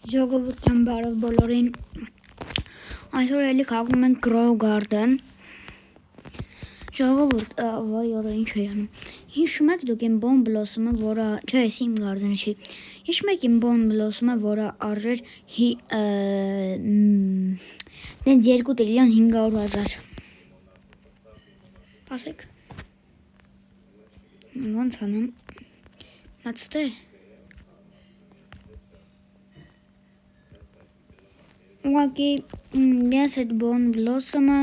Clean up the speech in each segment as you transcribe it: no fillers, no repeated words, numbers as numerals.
Ժողովուրդյան բարև բոլորին, այսօր էլի քաղաքում ենք Grow Garden, ժողովուրդ, վայ օրա ինչ է անում, հիշում եք դուք իմ Bon Blossom-ը, որը, չէ, ես իմ Garden-ը չի, հիշում եք իմ Bon Blossom-ը, որը արժեր 2 տրիլիոն 500 հազար, պասեք, ոնց անեմ, մացտե, ուղղակի ես այդ Bon Blossom-ը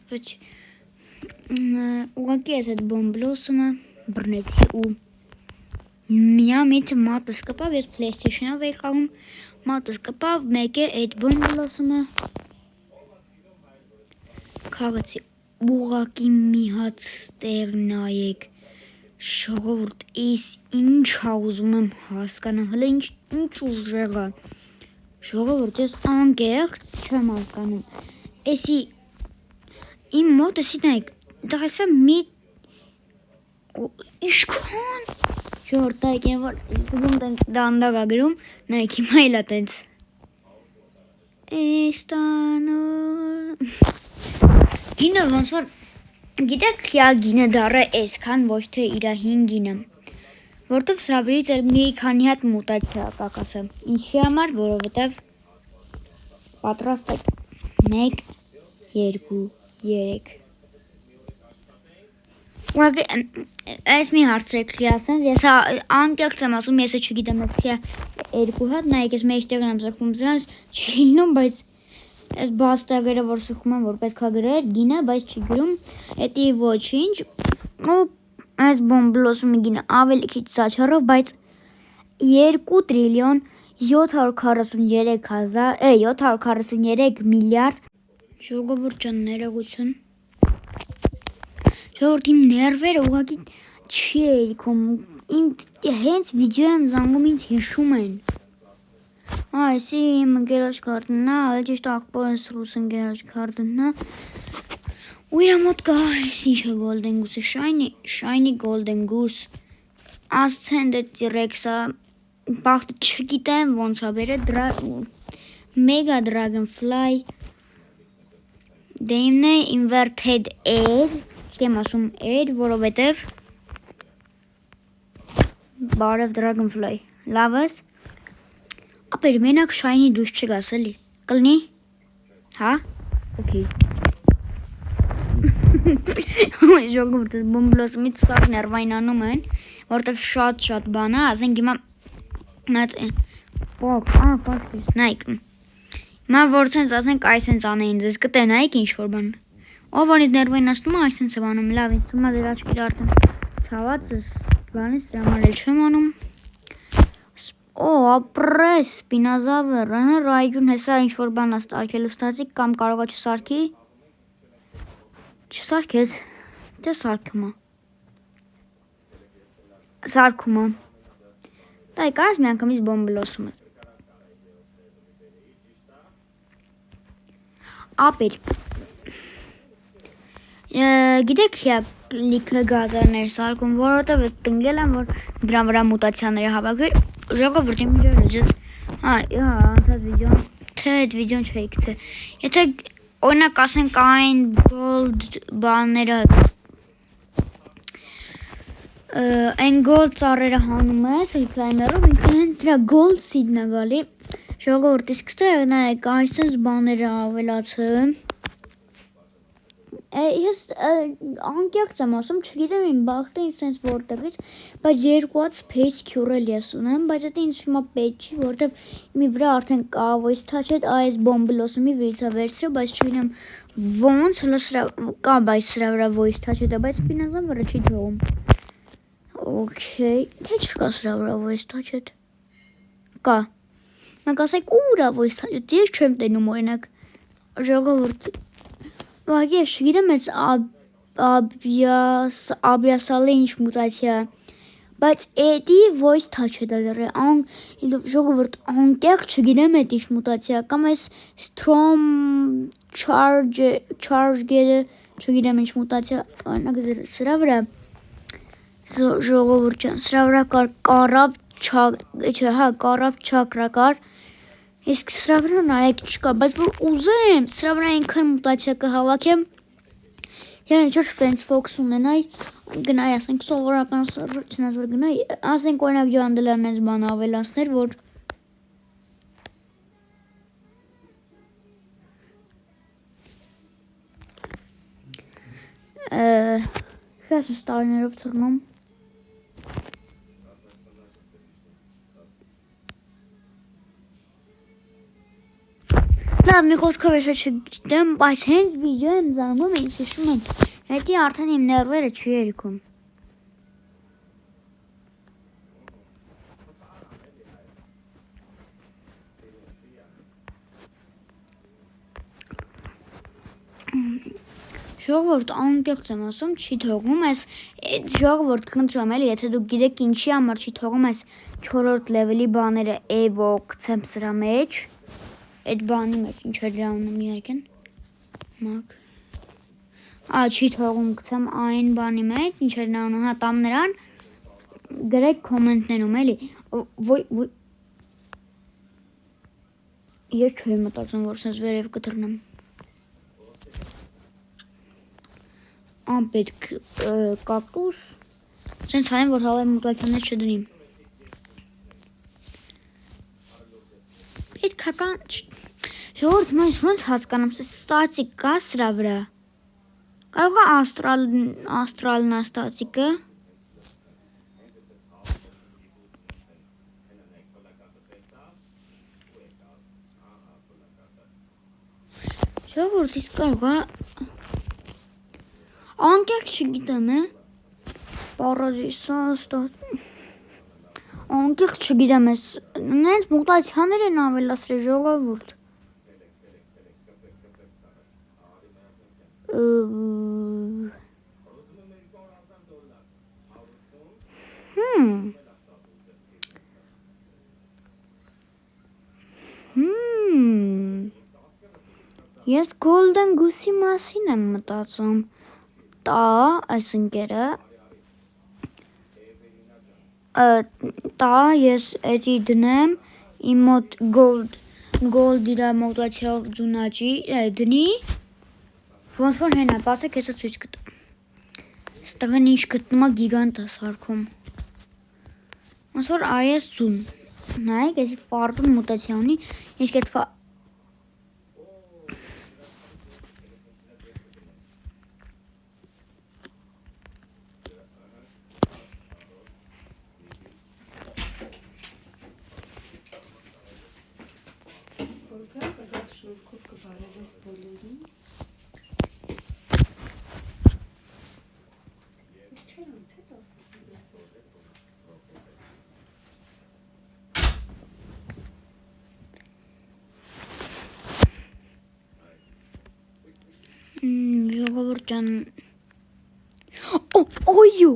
բայց ուղղակի ես այդ Bon Blossom-ը բռնեցի ու միամիտ մատս կպավ, ես PlayStation-ով էի խաղում, մատս կպավ, մեկ է այդ Bon Blossom-ը քաղեցի, ուղղակի մի հատ ստեղ նայեք, ժողովուրդ, ես ինչա ուզում եմ հասկանամ, հələ ինչ ուժեղ է, ժողովուրդ, ես անկեղծ չեմ հասկանում, էսի իմ մոտ էսի նայեք, դա հեսա մի իշքան ժողովուրդ, նայեք, են որ դուգում տենց դանդակ ագրում, նայեք, հիմա իլա տենց գինը ոնց որ գիտեք կյա գինը դարը այսքան ոչ թե իրա 5 գինը, որտով սրա վրից մի քանի հատ մուտացիա կակասը, ինչի համար, որովհետև պատրաստ եք 1, 2, 3 ուղղակի այս մի հարցրեք լի ասենց, ես անկեղծ եմ ասում, ես չգիտեմ ես կյա 2 հատ, նայեք ես մեջտեղն եմ սխում զրանց չի լինում, բայց այս բաստագերը որ սխում եմ որ պետք է գրեր գինը, բայց չի գրում, էտի ոչինչ ու այս Bon Blossom-ի գինը ավելի քիչ սաչարով, բայց 2 տրիլիոն 743 միլիարդ ժողովուրդ ջան ներողություն ժողովուրդ իմ ներվերը ուղղակի չի էիքում իմ հենց վիդեո եմ զանգում ինձ հիշում են այսի իմ ընկերոջ Garden-ն է, ճիշտ աղբորս ռուս ընկերոջ Garden-ն է ու իրա մոտ կա այս ինչ է Golden Goose-ը, Shiny Golden Goose, Ascended T-Rex-ը, բախտը չգիտեմ ոնց է բերել, Mega Dragonfly, դեմն է Inverted Air, չեմ ասում Air, որովհետև բարև Dragonfly, լավս, ապեր մենակ Shiny դուս չգաս էլի, կլնի, հա, okay, ժողովուրդ Bon Blossom-ից սաղ ներվայնանում են, որտև շատ բան է, ասենք հիմա նայք, հիմա որ սենց ասենք այսենց անեին ձեզ կտենայիք ինչ-որ բան, ով անից ներվայնացնում է այսենց եմ անում, լավ, ինձ թվում է դեր աչքիր արդեն ցաված ես բանից դրա համար էլ չեմ անում, օ, ապրես, սպինազավեր, Ռայջուն հեսա ինչ-որ բան ստարկելու ստացիկ կամ կարող է չսարքի, չսարքես, դե սարքում է, դա կարաս մի անգամից Bon Blossom-ը, ապեր, գիտեք լիքը գազարներ սարկում, որոտև ես տնգել եմ, որ դրա վրա մուտացիաները հավաքվեր, ժողովուրդ իմ ջորը ջես, անցած վիդեոն, թե այդ վիդեոն չէիք, թե, եթե օրինակ ասենք այն gold բաները, այն gold ծառերը հանում ես, reclaimer-ով, ինքն հենց դրա gold seed-ն է գալի, ժողովուրդ, իսկ ստեղ նայեք, այսպես բաները ավելացը, ես անկեղծ եմ ասում, չգիտեմ իմ բախտը ինձ սենց որտեղից, բայց 2 հատ Space Curel ես ունեմ, բայց դա ինձ հիմա պետք չի, որտև մի վրա արդեն կա voice touch-ed, այս Bon Blossom-ի վիլցա վերսիա, բայց չգիտեմ ոնց, հլը սրա կա, բայց սրա վրա voice touch-ed է, բայց սպինազավերը չի թողում, okay, թե չկա սրա վրա voice touch-ed, կա, մենք ասենք ուրա voice touch-ed, ես չեմ տենում օրինակ, ժողովուրդ, ուղղակի ես չգիտեմ ես աբյասալը ինչ մուտացիա, բայց էդի voice touch-ed է դրը, ժողովուրդ անկեղծ չգիտեմ էդ ինչ մուտացիա, կամ ես Strom Charge-երը, չգիտեմ ինչ մուտացիա, օրինակ սրա վրա, ժողովուրդ ջան, սրա վրա կար կարապ չակրա կար, իսկ սրա վրա նայեք չկա, բայց որ ուզեմ, սրա վրա այնքան մուտացիա կհավաքեմ, yəni ինչ-որ Firefox ունենայի, գնայի, ասենք սովորական սերվեր, չնայած որ գնայի, ասենք օրինակ ջանդելան մեզ բան ավելացներ, որ Քաս տարիներով թռնում։ Լավ, մի խոսքով ես չգիտեմ, բայց հենց վիդեո եմ զանգում, ինձ հիշում եմ, հետի արդեն իմ ներվերը չի երիքում։ Ժողովուրդ անկեղծ եմ ասում, չի թողում այս ժողովուրդ խնդրում էլի, եթե դուք գիտեք ինչի համար չի թողում այս 4-րդ լեվելի բաները Evo գցեմ սրա մեջ, այդ բանի մեջ ինչ է դրա ունում իհարկե։ Մակ։ Չի թողում գցեմ այն բանի մեջ, ինչ է դրա ունում, հա տամ նրան, գրեք կոմենտներում էլի։ Ես չէի մտածում, որ սենց վերև կթռնեմ։ Անպետք կակտուս, սենց հանեմ, որ հավայ մուտացյաններ չդնիմ։ Պետքական, ժողորդ մայս ոնց հասկանամ, ստատիկ կա սրա վրա, կարող է աստրալն է ստատիկը, ժողորդ իսկ կարող է, անկեղծ չգիտեմ պարադիսոս, անկեղծ չգիտեմ ես, նենց մուտացյաներ են ավելացրել ժողովուրդ։ Ես Golden Goose-ի մասին եմ մտածում, այս ընկերը, ես էդի դնեմ, իմ մոտ gold իրա մոտացյալ ձունաճի դնի, ոնց որ հենա, բացեք եսը ծույց կտամ, ստղեն ինչ գտնում է գիգանտ է սարքում, ոնց որ այս ձուն, նայեք եսի վարդուն մոտացյա ունի, ինչ կետ ժողովուրդ ջան, օյո,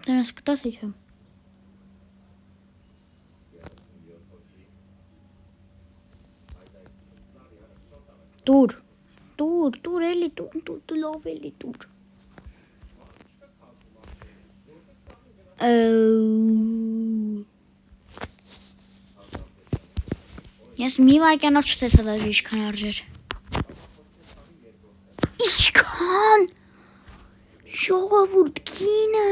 դրանց կտաս է չեմ, տուր էլի, լով էլի տուր, ես մի վարկյանով չտեսա դաժ իչքան արժեր, իչքան, ժողովուրդ կինը,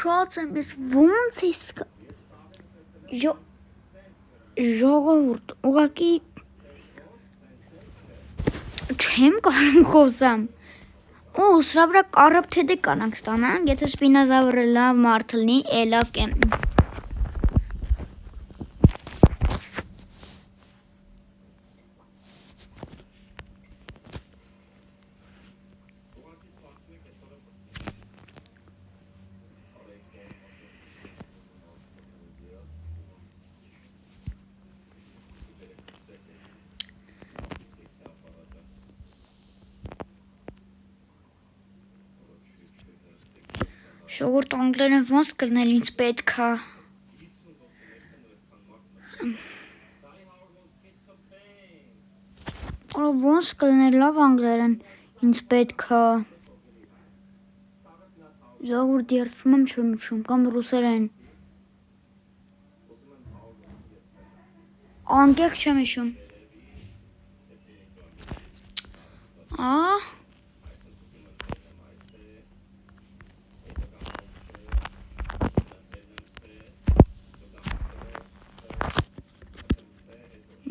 շատ եմ ես ոնց ես ժողովուրդ, ուղղակի չեմ կարում խոսամ, սրա վրա կարապ թեդե կանանք ստանանք, եթե սպինոզավրը լավ մարդ լինի, լավ կեն Ժողովուրդ անգլերեն ոնց կլներ ինձ պետք է։ Ոնց կլներ լավ անգլերեն ինձ պետք է։ Ժողովուրդ երդվում եմ չեմ իջում կամ ռուսերեն։ Անկեղծ չեմ իջում։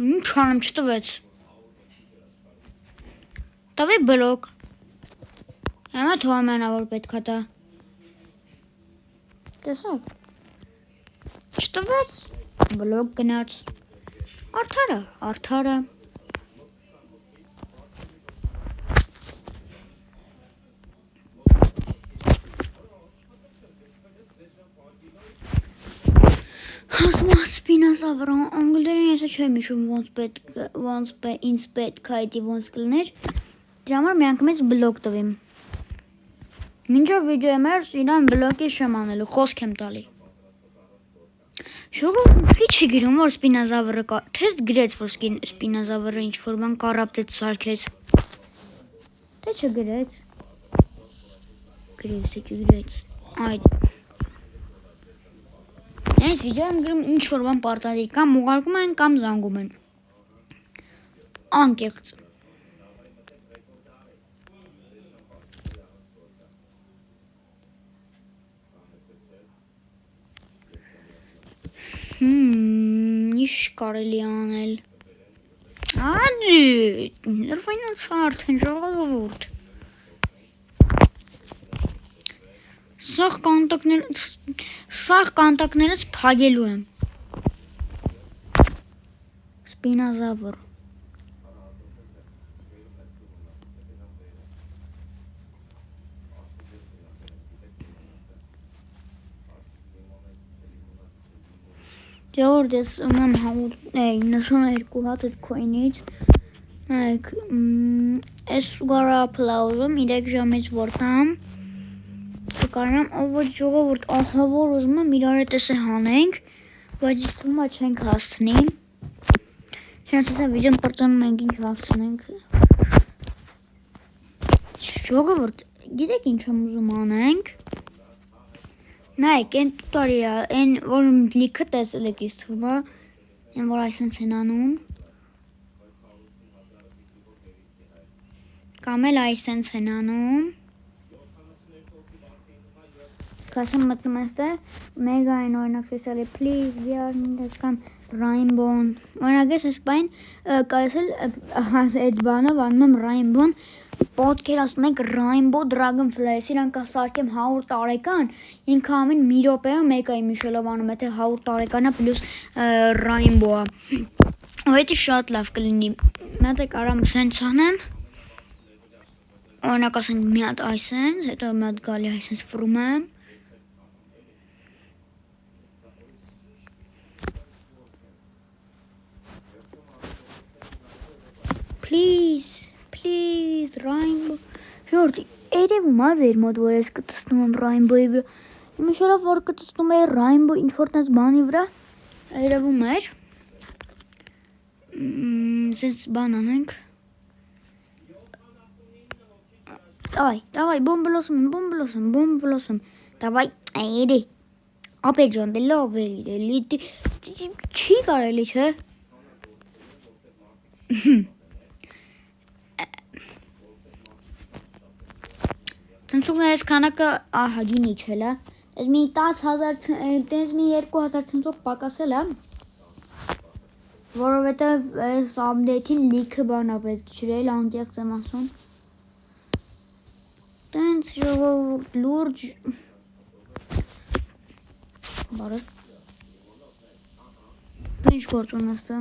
Ինչ անեմ չտվեց։ Տվի բլոկ։ Հիմա թողեմ անա որ պետք է տա։ Տեսակ։ Չտվեց։ Բլոկ գնաց։ Արդարը։ Սպինազավրը անգլերեն ես չեմ իջում ոնց ինձ պետք է այդի ոնց կլներ։ Դրա համար մի անգամ ես բլոկ տվիմ։ Մինչև վիդեոյի մեջ իրան բլոկի չեմ անելու, խոսք եմ տալի։ Ժողովուրդ քիչ չգիրում որ սպինազավրը կա, թե գրեց որ սպինազավրը ինչ որ բան կարապտեց սարքեց։ Թե չգրեց։ Գրեց թե չգրեց։ Այդ Այս վիդեոյում գրում ինչ որ բան պարտադիր կամ ուղարկում են կամ զանգում են։ Անկեղծ։ Ինչ կարելի անել։ Ներվայնանց արդեն ժողովուրդ։ Սաղ կանտակներս փագելու եմ։ Սպինազավր։ Ժողովուրդ ես ունեմ 92 հատ այդ քոյնից։ Նայեք, այս ուղղարը ապլաուզում 3 ժամից որտամ։ Կարանամ ով ժողովուրդ ահա որ ուզում եմ իրար հետ էսե հանենք, բայց իսկ թվում է չենք հասցնի։ Չնայած ասա վիդեոն պրծանում ենք ինչ հասցնենք։ Ժողովուրդ, գիտեք ինչ եմ ուզում անենք։ Նայեք, այն տուտարի է, այն որ լիքը տեսել եք ինձ թվում է, այն որ այսենց են անում։ Կամ էլ այսենց են անում։ Կասեմ մտնում այստեղ, մեգա այն օրինակ տեսալի, please, we are needed կամ Rainbow-ն։ Օրինակ ես այս բան կասել այդ բանով անում եմ Rainbow-ն, պատկերացնում եք Rainbow Dragonflies, իրան կսարքեմ 100 տարեկան, ինքը ամեն մի րոպեում մեկայի միշելով անում է, թե 100 տարեկանա պլյուս Rainbow-ը։ Ու էդի շատ լավ կլինի։ Մի հատ կարամ սենց անեմ։ Օրինակ ասենք մի հատ այսենց, հետո մի հատ գալի այսենց ֆրում եմ։ Please, Rainbow։ Ժորդ, երևում է վեր մոտ, որ ես կտստում եմ Rainbow-ի վրա։ Միշորով որ կտստում է Rainbow ինչ-որ տես բանի վրա, երևում էր։ Սենց բան անենք։ Davay, bomblosum. Davay, այրի։ Ապեջոն, դե լավ էլի, չի կարելի, չէ։ Ցնցուկներս քանակը ահա գինի չելա։ Դες մի 10,000, դες մի 2,000 ցնցուկ պակասել է։ Որովհետև այս update-ին լիքը բան է պետք ջրել, անկեղծ եմ ասում։ Տենց ժողովուրդ լուրջ բարև ինչ գործ ունես տա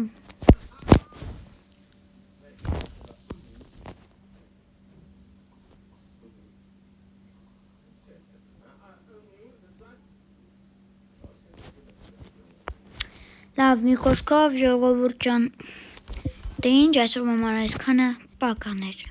լավ մի խոսքով ժողովուրդ ջան դե ինչ այսօր մամար այսքանը պականեր